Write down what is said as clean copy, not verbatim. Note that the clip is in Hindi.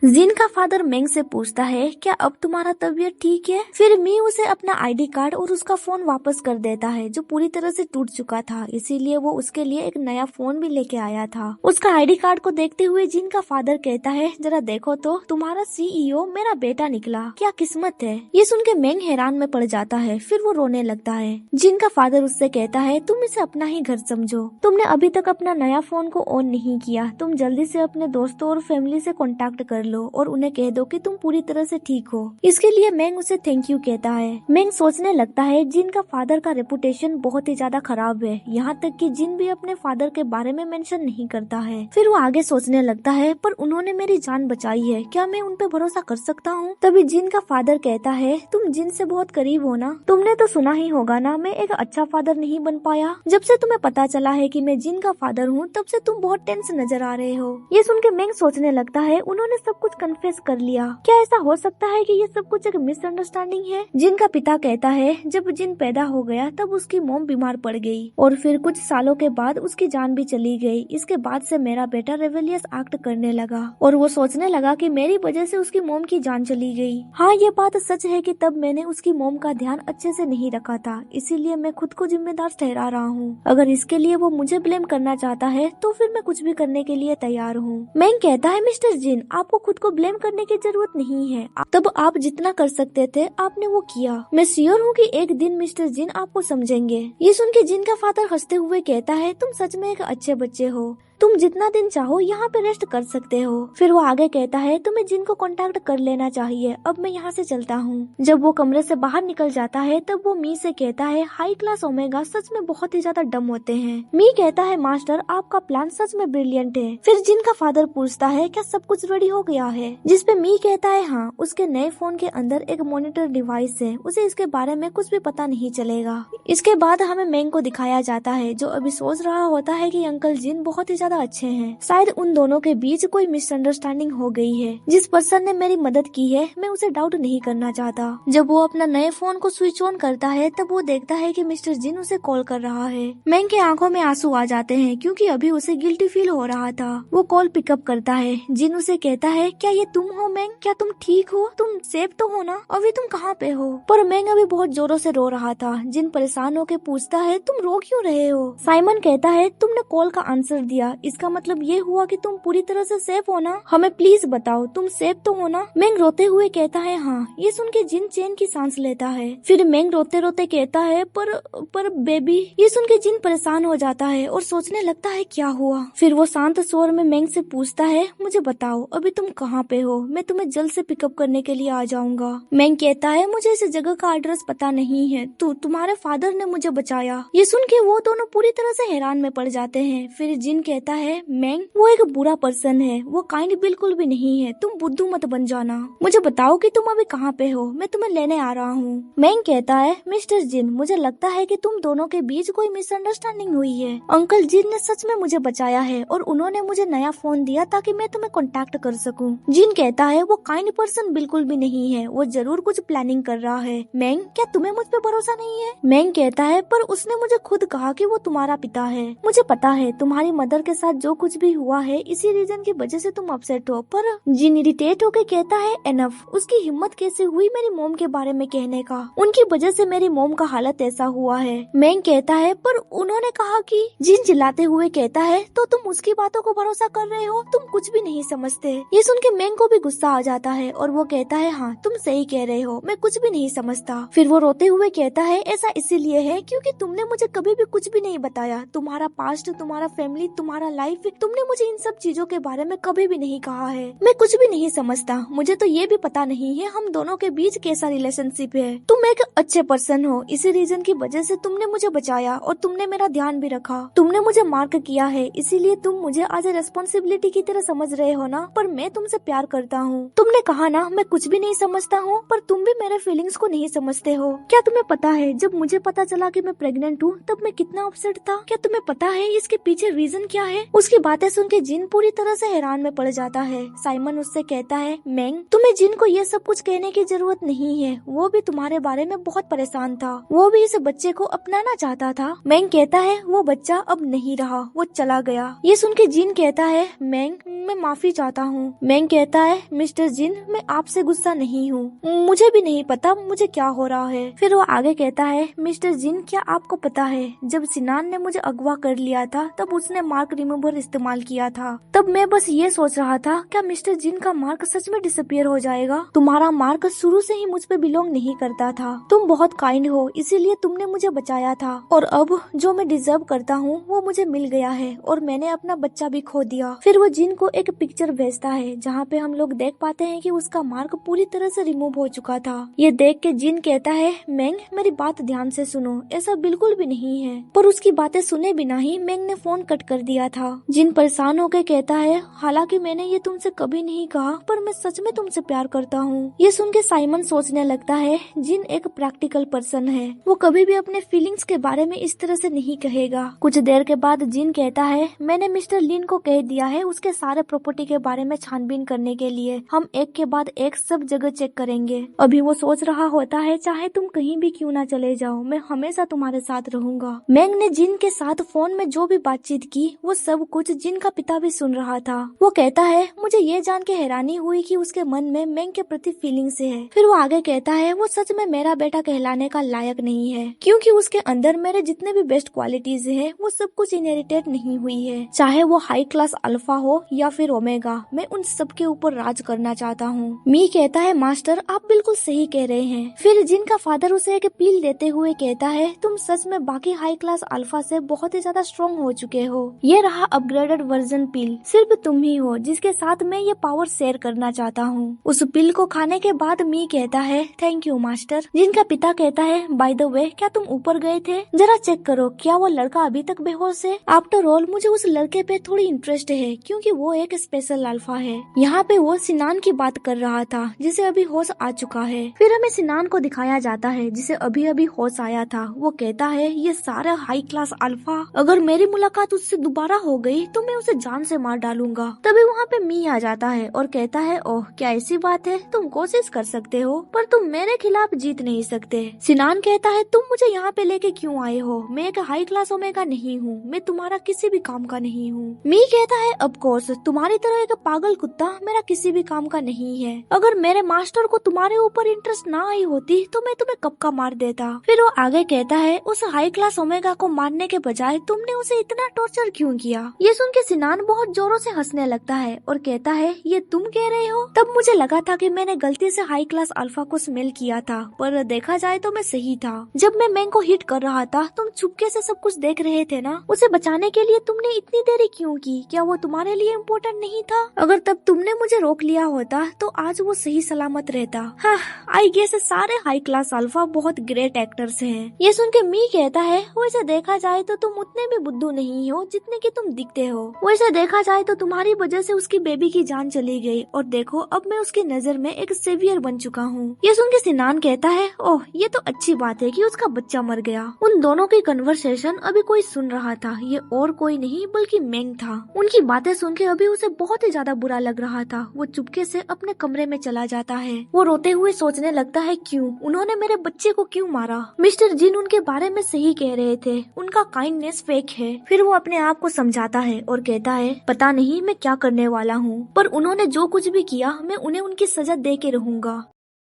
जिन का फादर मेंग से पूछता है क्या अब तुम्हारा तबीयत ठीक है। फिर मी उसे अपना आईडी कार्ड और उसका फोन वापस कर देता है जो पूरी तरह से टूट चुका था, इसीलिए वो उसके लिए एक नया फोन भी लेके आया था। उसका आईडी कार्ड को देखते हुए जिन का फादर कहता है जरा देखो तो तुम्हारा सीईओ मेरा बेटा निकला, क्या किस्मत है। ये सुन के मेंग हैरान में पड़ जाता है, फिर वो रोने लगता है। जिन का फादर उससे कहता है तुम इसे अपना ही घर समझो, तुमने अभी तक अपना नया फोन को ऑन नहीं किया, तुम जल्दी से अपने दोस्तों और फैमिली से कॉन्टेक्ट कर लो और उन्हें कह दो कि तुम पूरी तरह से ठीक हो। इसके लिए मेंग उसे थैंक यू कहता है। मेंग सोचने लगता है जिन का फादर का रेपुटेशन बहुत ही ज्यादा खराब है, यहाँ तक कि जिन भी अपने फादर के बारे में मेंशन नहीं करता है। फिर वो आगे सोचने लगता है पर उन्होंने मेरी जान बचाई है, क्या मैं उन पे भरोसा कर सकता हूँ। तभी जिन का फादर कहता है तुम जिन से बहुत करीब हो ना, तुमने तो सुना ही होगा ना मैं एक अच्छा फादर नहीं बन पाया। जब से तुम्हें पता चला है कि मैं जिन का फादर हूँ तब से तुम बहुत टेंस नजर आ रहे हो। ये सुन के मेंग सोचने लगता है उन्होंने सब कुछ कन्फेस कर लिया, क्या ऐसा हो सकता है कि ये सब कुछ एक मिसअंडरस्टैंडिंग है। जिन का पिता कहता है जब जिन पैदा हो गया तब उसकी मॉम बीमार पड़ गई और फिर कुछ सालों के बाद उसकी जान भी चली गई। इसके बाद से मेरा बेटा रेवेलियस एक्ट करने लगा और वो सोचने लगा कि मेरी वजह से उसकी मॉम की जान चली गई। हाँ ये बात सच है कि तब मैंने उसकी मॉम का ध्यान अच्छे से नहीं रखा था, इसीलिए मैं खुद को जिम्मेदार ठहरा रहा हूँ। अगर इसके लिए वो मुझे ब्लेम करना चाहता है तो फिर मैं कुछ भी करने के लिए तैयार हूँ। मेंग कहता है मिस्टर जिन आपको खुद को ब्लेम करने की जरूरत नहीं है, तब आप जितना कर सकते थे आपने वो किया। मैं श्योर हूँ कि एक दिन मिस्टर जिन आपको समझेंगे। ये सुन के जिन का फादर हंसते हुए कहता है तुम सच में एक अच्छे बच्चे हो, तुम जितना दिन चाहो यहाँ पे रेस्ट कर सकते हो। फिर वो आगे कहता है तुम्हें जिन को कांटेक्ट कर लेना चाहिए, अब मैं यहाँ से चलता हूँ। जब वो कमरे से बाहर निकल जाता है तब वो मी से कहता है हाई क्लास ओमेगा सच में बहुत ही ज्यादा डम होते हैं। मी कहता है मास्टर आपका प्लान सच में ब्रिलियंट है। फिर जिन का फादर पूछता है क्या सब कुछ रेडी हो गया है, जिसपे मी कहता है हाँ, उसके नए फोन के अंदर एक मॉनिटर डिवाइस है, उसे इसके बारे में कुछ भी पता नहीं चलेगा। इसके बाद हमें मेंग को दिखाया जाता है जो अभी सोच रहा होता है कि अंकल जिन बहुत ही ज्यादा अच्छे हैं, शायद उन दोनों के बीच कोई मिसअंडरस्टैंडिंग हो गई है। जिस पर्सन ने मेरी मदद की है मैं उसे डाउट नहीं करना चाहता। जब वो अपना नए फोन को स्विच ऑन करता है तब वो देखता है कि मिस्टर जिन उसे कॉल कर रहा है। मेंग के आंखों में आंसू आ जाते हैं क्योंकि अभी उसे गिल्टी फील हो रहा था। वो कॉल पिकअप करता है। जिन उसे कहता है क्या ये तुम हो मेंग, क्या तुम ठीक हो, तुम सेफ तो हो ना, अभी तुम कहाँ पे हो। पर मेंग अभी बहुत जोरों से रो रहा था। जिन परेशान होकर पूछता है तुम रो क्यों रहे हो। साइमन कहता है तुमने कॉल का आंसर दिया, इसका मतलब ये हुआ कि तुम पूरी तरह से सेफ हो ना, हमें प्लीज बताओ तुम सेफ तो हो ना। मेंग रोते हुए कहता है हाँ। ये सुन के जिन चैन की सांस लेता है। फिर मेंग रोते रोते कहता है पर बेबी। ये सुन के जिन परेशान हो जाता है और सोचने लगता है क्या हुआ। फिर वो शांत स्वर में मेंग से पूछता है मुझे बताओ अभी तुम कहाँ पे हो, मैं तुम्हें जल्द से पिकअप करने के लिए आ जाऊंगा। मेंग कहता है मुझे इस जगह का एड्रेस पता नहीं है, तुम्हारे फादर ने मुझे बचाया। ये सुन के वो दोनों पूरी तरह से हैरान में पड़ जाते हैं। फिर जिन कहता है मेंग वो एक बुरा पर्सन है, वो काइंड बिल्कुल भी नहीं है, तुम बुद्धू मत बन जाना। मुझे बताओ कि तुम अभी कहाँ पे हो, मैं तुम्हें लेने आ रहा हूँ। मेंग कहता है मिस्टर जिन मुझे लगता है कि तुम दोनों के बीच कोई मिसअंडरस्टैंडिंग हुई है। अंकल जिन ने सच में मुझे बचाया है और उन्होंने मुझे नया फोन दिया ताकि मैं तुम्हें कांटेक्ट कर सकूं। जिन कहता है वो काइंड पर्सन बिल्कुल भी नहीं है, वो जरूर कुछ प्लानिंग कर रहा है। मेंग क्या तुम्हें मुझ पे भरोसा नहीं है। मेंग कहता है पर उसने मुझे खुद कहा कि वो तुम्हारा पिता है। मुझे पता है तुम्हारी मदर के साथ जो कुछ भी हुआ है इसी रीजन की वजह से तुम अपसेट हो। पर जिन इरिटेट होके कहता है एनफ, उसकी हिम्मत कैसे हुई मेरी मॉम के बारे में कहने का, उनकी वजह से मेरी मॉम का हालत ऐसा हुआ है। मेंग कहता है पर उन्होंने कहा कि। जिन चिल्लाते हुए कहता है तो तुम उसकी बातों को भरोसा कर रहे हो, तुम कुछ भी नहीं समझते। ये सुन के मेंग को भी गुस्सा आ जाता है और वो कहता है हाँ तुम सही कह रहे हो, मैं कुछ भी नहीं समझता। फिर वो रोते हुए कहता है ऐसा इसीलिए है क्योंकि तुमने मुझे कभी भी कुछ भी नहीं बताया, तुम्हारा पास्ट, तुम्हारा फैमिली, तुम्हारा लाइफ, तुमने मुझे इन सब चीजों के बारे में कभी भी नहीं कहा है। मैं कुछ भी नहीं समझता, मुझे तो ये भी पता नहीं है हम दोनों के बीच कैसा रिलेशनशिप है। तुम एक अच्छे पर्सन हो, इसी रीजन की वजह से तुमने मुझे बचाया और तुमने मेरा ध्यान भी रखा। तुमने मुझे मार्क किया है इसीलिए तुम मुझे आज रेस्पॉन्सिबिलिटी की तरह समझ रहे हो ना, पर मैं तुमसे प्यार करता हूँ। तुमने कहा ना मैं कुछ भी नहीं समझता हूँ, पर तुम भी मेरे फीलिंग्स को नहीं समझते हो। क्या तुम्हें पता है जब मुझे पता चला कि मैं प्रेग्नेंट हूँ तब मैं कितना अपसेट था। क्या तुम्हें पता है इसके पीछे रीजन क्या है। है। उसकी बातें सुन के जिन पूरी तरह से हैरान में पड़ जाता है। साइमन उससे कहता है, मैंग तुम्हें जिन को ये सब कुछ कहने की जरूरत नहीं है, वो भी तुम्हारे बारे में बहुत परेशान था, वो भी इस बच्चे को अपनाना चाहता था। मैंग कहता है वो बच्चा अब नहीं रहा, वो चला गया। ये सुन के जिन कहता है, मैंग मैं माफी चाहता हूँ। मैंग कहता है, मिस्टर जिन मैं आपसे गुस्सा नहीं हूँ, मुझे भी नहीं पता मुझे क्या हो रहा है। फिर वो आगे कहता है, मिस्टर जिन क्या आपको पता है जब सिनान ने मुझे अगवा कर लिया था तब उसने मार्क रिमूवर इस्तेमाल किया था। तब मैं बस ये सोच रहा था क्या मिस्टर जिन का मार्क सच में डिसअपियर हो जाएगा। तुम्हारा मार्क शुरू से ही मुझ पे बिलोंग नहीं करता था, तुम बहुत काइंड हो इसीलिए तुमने मुझे बचाया था, और अब जो मैं डिजर्व करता हूँ वो मुझे मिल गया है और मैंने अपना बच्चा भी खो दिया। फिर वो जिन को एक पिक्चर भेजता है जहाँ पे हम लोग देख पाते हैं कि उसका मार्क पूरी तरह से रिमूव हो चुका था। ये देख के जिन कहता है, मैंग मेरी बात ध्यान से सुनो, ऐसा बिल्कुल भी नहीं है। पर उसकी बातें सुने बिना ही मैंग ने फोन कट कर दिया था। जिन परेशान होकर कहता है, हालांकि मैंने ये तुमसे कभी नहीं कहा पर मैं सच में तुमसे प्यार करता हूँ। ये सुन के साइमन सोचने लगता है जिन एक प्रैक्टिकल पर्सन है, वो कभी भी अपने फीलिंग्स के बारे में इस तरह से नहीं कहेगा। कुछ देर के बाद जिन कहता है, मैंने मिस्टर लिन को कह दिया है उसके सारे प्रॉपर्टी के बारे में छानबीन करने के लिए, हम एक के बाद एक सब जगह चेक करेंगे। अभी वो सोच रहा होता है, चाहे तुम कहीं भी क्यों ना चले जाओ मैं हमेशा तुम्हारे साथ रहूंगा। मैंग ने जिन के साथ फोन में जो भी बातचीत की वो सब कुछ जिन का पिता भी सुन रहा था। वो कहता है, मुझे ये जान के हैरानी हुई कि उसके मन में मैंग के प्रति फीलिंग से है। फिर वो आगे कहता है, वो सच में मेरा बेटा कहलाने का लायक नहीं है क्योंकि उसके अंदर मेरे जितने भी बेस्ट क्वालिटीज है वो सब कुछ इनहेरिटेड नहीं हुई है, चाहे वो हाई क्लास अल्फा हो या फिर ओमेगा, मैं उन सब के ऊपर राज करना चाहता हूँ। मी कहता है, मास्टर आप बिल्कुल सही कह रहे हैं। फिर जिन का फादर उसे एक पील देते हुए कहता है, तुम सच में बाकी हाई क्लास अल्फा से बहुत ही ज्यादा स्ट्रॉन्ग हो चुके हो, ये रहा अपग्रेडेड वर्जन पिल, सिर्फ तुम ही हो जिसके साथ मैं ये पावर शेयर करना चाहता हूँ। उस पिल को खाने के बाद मी कहता है, थैंक यू मास्टर। जिनका पिता कहता है, बाय द वे क्या तुम ऊपर गए थे, जरा चेक करो क्या वो लड़का अभी तक बेहोश है। आफ्टर ऑल मुझे उस लड़के पे थोड़ी इंटरेस्ट है क्योंकि वो एक स्पेशल अल्फा है। यहाँ पे वो सिनान की बात कर रहा था जिसे अभी होश आ चुका है। फिर हमें सिनान को दिखाया जाता है जिसे अभी अभी होश आया था। वो कहता है, ये सारा हाई क्लास अल्फा, अगर मेरी मुलाकात उससे दोबारा हो गई तो मैं उसे जान से मार डालूंगा। तभी वहाँ पे मी आ जाता है और कहता है, ओह क्या ऐसी बात है, तुम कोशिश कर सकते हो पर तुम मेरे खिलाफ जीत नहीं सकते। सिनान कहता है, तुम मुझे यहाँ पे लेके क्यों आए हो, मैं एक हाई क्लास ओमेगा नहीं हूँ, मैं तुम्हारा किसी भी काम का नहीं हूँ। मी कहता है, ऑफ कोर्स तुम्हारी तरह एक पागल कुत्ता मेरा किसी भी काम का नहीं है, अगर मेरे मास्टर को तुम्हारे ऊपर इंटरेस्ट ना आई होती तो मैं तुम्हें कब का मार देता। फिर वो आगे कहता है, उस हाई क्लास ओमेगा को मारने के बजाय तुमने उसे इतना टॉर्चर क्यों किया। ये सुन के सिनान बहुत जोरों से हंसने लगता है और कहता है, ये तुम कह रहे हो, तब मुझे लगा था कि मैंने गलती से हाई क्लास अल्फा को स्मेल किया था, पर देखा जाए तो मैं सही था। जब मैं मैंग को हिट कर रहा था तुम चुपके से सब कुछ देख रहे थे ना, उसे बचाने के लिए तुमने इतनी देरी क्यों की, क्या वो तुम्हारे लिए इम्पोर्टेंट नहीं था। अगर तब तुमने मुझे रोक लिया होता तो आज वो सही सलामत रहता। हाँ, आई गेस सारे हाई क्लास अल्फा बहुत ग्रेट एक्टर्स हैं। ये सुन के मी कहता है, वैसे देखा जाए तो तुम उतने भी बुद्धू नहीं हो जितने कि तुम दिखते हो। वैसे देखा जाए तो तुम्हारी वजह से उसकी बेबी की जान चली गई और देखो अब मैं उसकी नजर में एक सेवियर बन चुका हूँ। ये सुन के सिनान कहता है, ओह ये तो अच्छी बात है कि उसका बच्चा मर गया। उन दोनों की कन्वर्सेशन अभी कोई सुन रहा था, ये और कोई नहीं बल्कि मैंग था। उनकी बातें सुन के अभी उसे बहुत ही ज्यादा बुरा लग रहा था। वो चुपके से अपने कमरे में चला जाता है। वो रोते हुए सोचने लगता है, क्यों उन्होंने मेरे बच्चे को क्यों मारा। मिस्टर जिन उनके बारे में सही कह रहे थे, उनका काइंडनेस फेक है। फिर वो अपने आप को समझाता है और कहता है, पता नहीं मैं क्या करने वाला हूँ, पर उन्होंने जो कुछ भी किया मैं उन्हें उनकी सजा दे के रहूंगा।